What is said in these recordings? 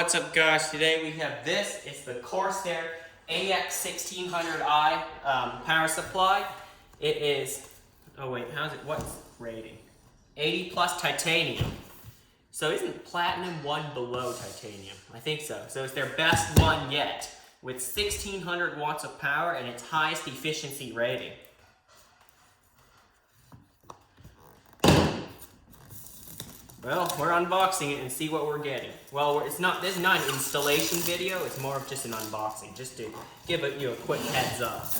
What's up, guys? Today we have this. It's the Corsair AX1600i power supply. It is, oh wait, what's rating? 80 plus titanium. So isn't platinum one below titanium? I think so. So it's their best one yet, with 1600 watts of power and its highest efficiency rating. Well, we're unboxing it and see what we're getting. Well, this is not an installation video, it's more of just an unboxing, just to give you a quick heads up.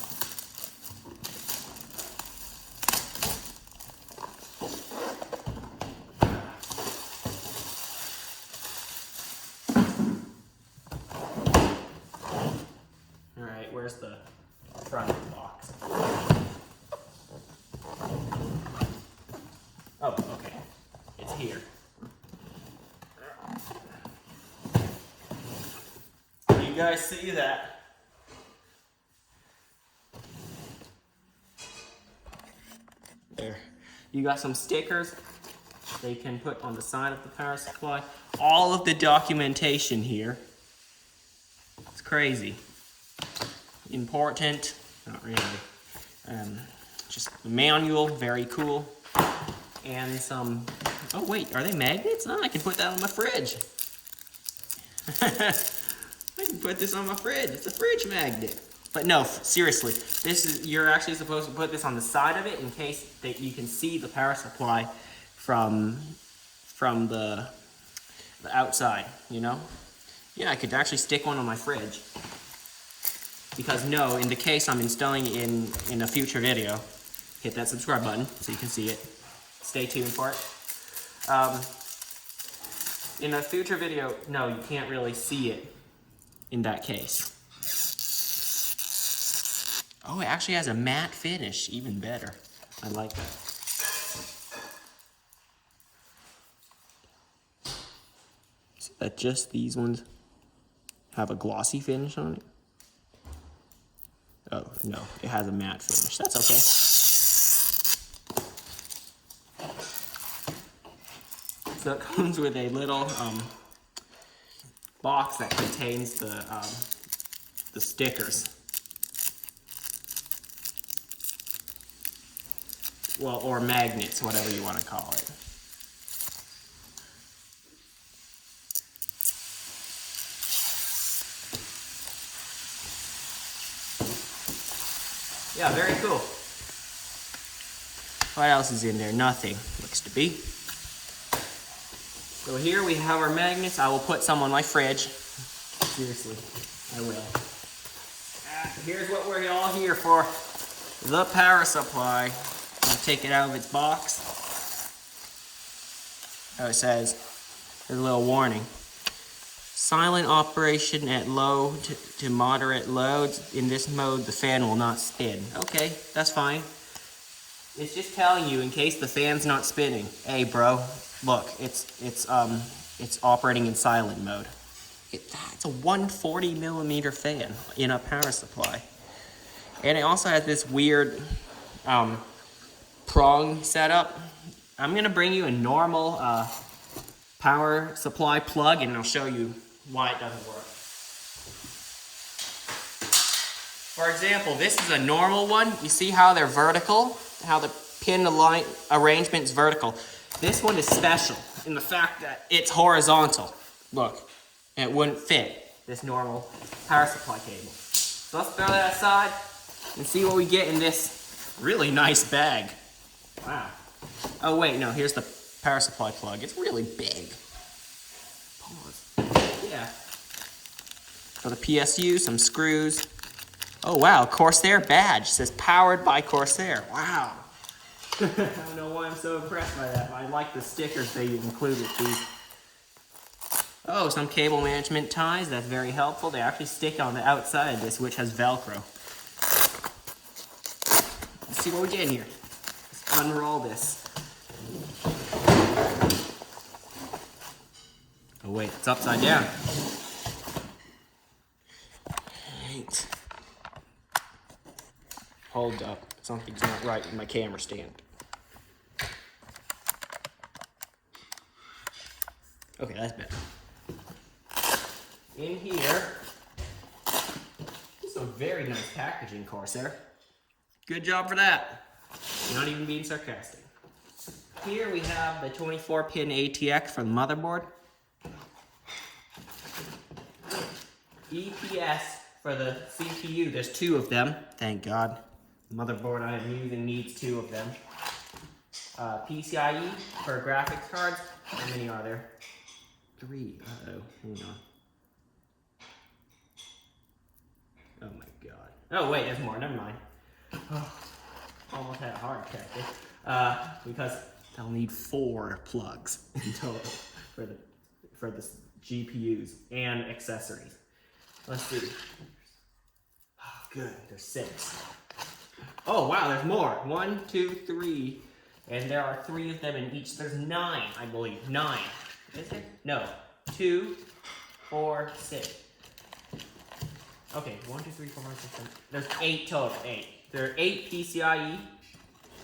Alright, where's the front of the box? Oh, okay. It's here. You guys see that? There. You got some stickers they can put on the side of the power supply. All of the documentation here. It's crazy. Important. Not really. Just the manual. Very cool. And some, oh wait, are they magnets? Oh, I can put that on my fridge. I can put this on my fridge. It's a fridge magnet. But no, seriously, you're actually supposed to put this on the side of it in case that you can see the power supply from the outside, you know? Yeah, I could actually stick one on my fridge. Because no, in the case I'm installing in a future video, hit that subscribe button so you can see it. Stay tuned for it. In a future video, no, you can't really see it in that case. Oh, it actually has a matte finish, even better. I like that. So that just these ones have a glossy finish on it? Oh, no, it has a matte finish. That's okay. So it comes with a little box that contains the stickers. Well, or magnets, whatever you want to call it. Yeah, very cool. What else is in there? Nothing, looks to be. So here we have our magnets. I will put some on my fridge. Seriously, I will. Here's what we're all here for. The power supply. I'll take it out of its box. Oh, it says, there's a little warning. Silent operation at low to moderate loads. In this mode, the fan will not spin. Okay, that's fine. It's just telling you in case the fan's not spinning. Hey, bro. Look, it's operating in silent mode. It's a 140 millimeter fan in a power supply, and it also has this weird prong setup. I'm gonna bring you a normal power supply plug, and I'll show you why it doesn't work. For example, this is a normal one. You see how they're vertical? How the pin arrangement's vertical. This one is special in the fact that it's horizontal. Look, it wouldn't fit this normal power supply cable. So let's throw that aside and see what we get in this really nice bag. Wow. Oh wait, no, here's the power supply plug. It's really big. Pause. Yeah. For the PSU, some screws. Oh wow, Corsair badge. It says powered by Corsair. Wow. I don't know why I'm so impressed by that, but I like the stickers they include with these. Oh, some cable management ties. That's very helpful. They actually stick on the outside of this, which has Velcro. Let's see what we get in here. Let's unroll this. Oh wait, it's upside down. Right. Hold up. Something's not right in my camera stand. Okay, that's better. in here, this is a very nice packaging, Corsair. Good job for that. Not even being sarcastic. Here we have the 24-pin ATX for the motherboard. EPS for the CPU, there's 2 of them, thank God. The motherboard I am using needs 2 of them. PCIe for graphics cards. How many are there? 3. Uh-oh, hang on. Oh my God. Oh wait, there's more, never mind. Oh, almost had a heart attack there. Because I'll need 4 plugs in total for the GPUs and accessories. Let's see. Oh, good, there's 6. Oh wow, there's more. 1, 2, 3. And there are 3 of them in each. There's 9, I believe. 9. Is it? No. 2, 4, 6. Okay, 1, 2, 3, 4, 5, 6, 7. There's 8 total. 8. There are 8 PCIe.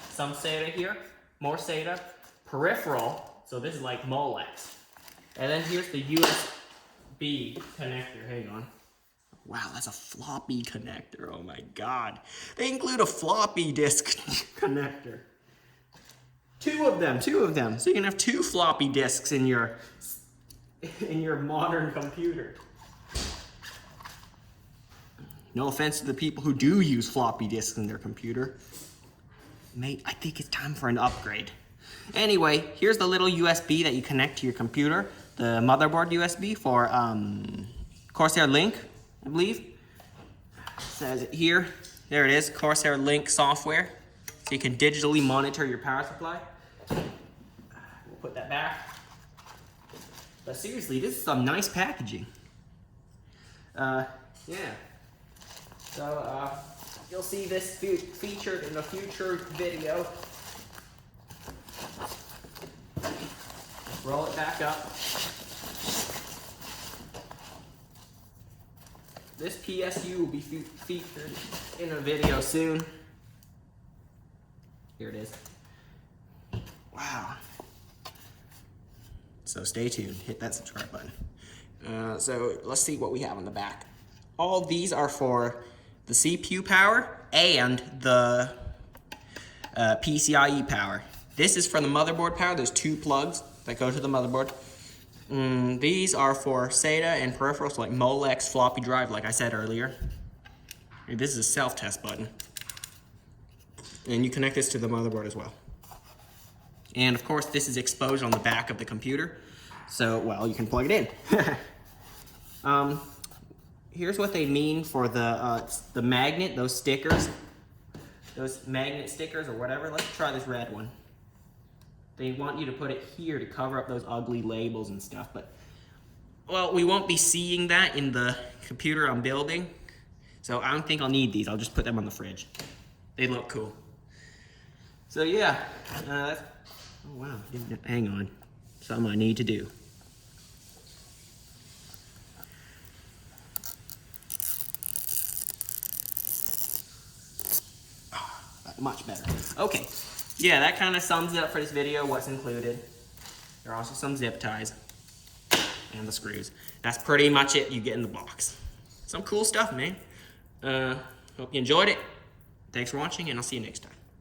Some SATA here. More SATA. Peripheral. So this is like Molex. And then here's the USB connector. Hang on. Wow, that's a floppy connector. Oh my God. They include a floppy disk connector. 2 of them. So you can have 2 floppy disks in your modern computer. No offense to the people who do use floppy disks in their computer. Mate, I think it's time for an upgrade. Anyway, here's the little USB that you connect to your computer. The motherboard USB for Corsair Link, I believe. It says it here. There it is, Corsair Link software. So you can digitally monitor your power supply. We'll put that back. But seriously, this is some nice packaging. Yeah. So, you'll see this featured in a future video. Roll it back up. This PSU will be featured in a video soon. Here it is. Wow. So stay tuned. Hit that subscribe button. So let's see what we have on the back. All these are for the CPU power and the PCIe power. This is for the motherboard power. There's 2 plugs that go to the motherboard. These are for SATA and peripherals like Molex floppy drive, like I said earlier. This is a self-test button. And you connect this to the motherboard as well. And of course, this is exposed on the back of the computer. So, well, you can plug it in. Here's what they mean for the magnet, those stickers. Those magnet stickers or whatever. Let's try this red one. They want you to put it here to cover up those ugly labels and stuff, but, well, we won't be seeing that in the computer I'm building, so I don't think I'll need these. I'll just put them on the fridge. They look cool. So, yeah, oh, wow, hang on. Something I need to do. Much better. Okay. Yeah, that kind of sums it up for this video, what's included. There are also some zip ties and the screws. That's pretty much it you get in the box. Some cool stuff, man. Hope you enjoyed it. Thanks for watching, and I'll see you next time.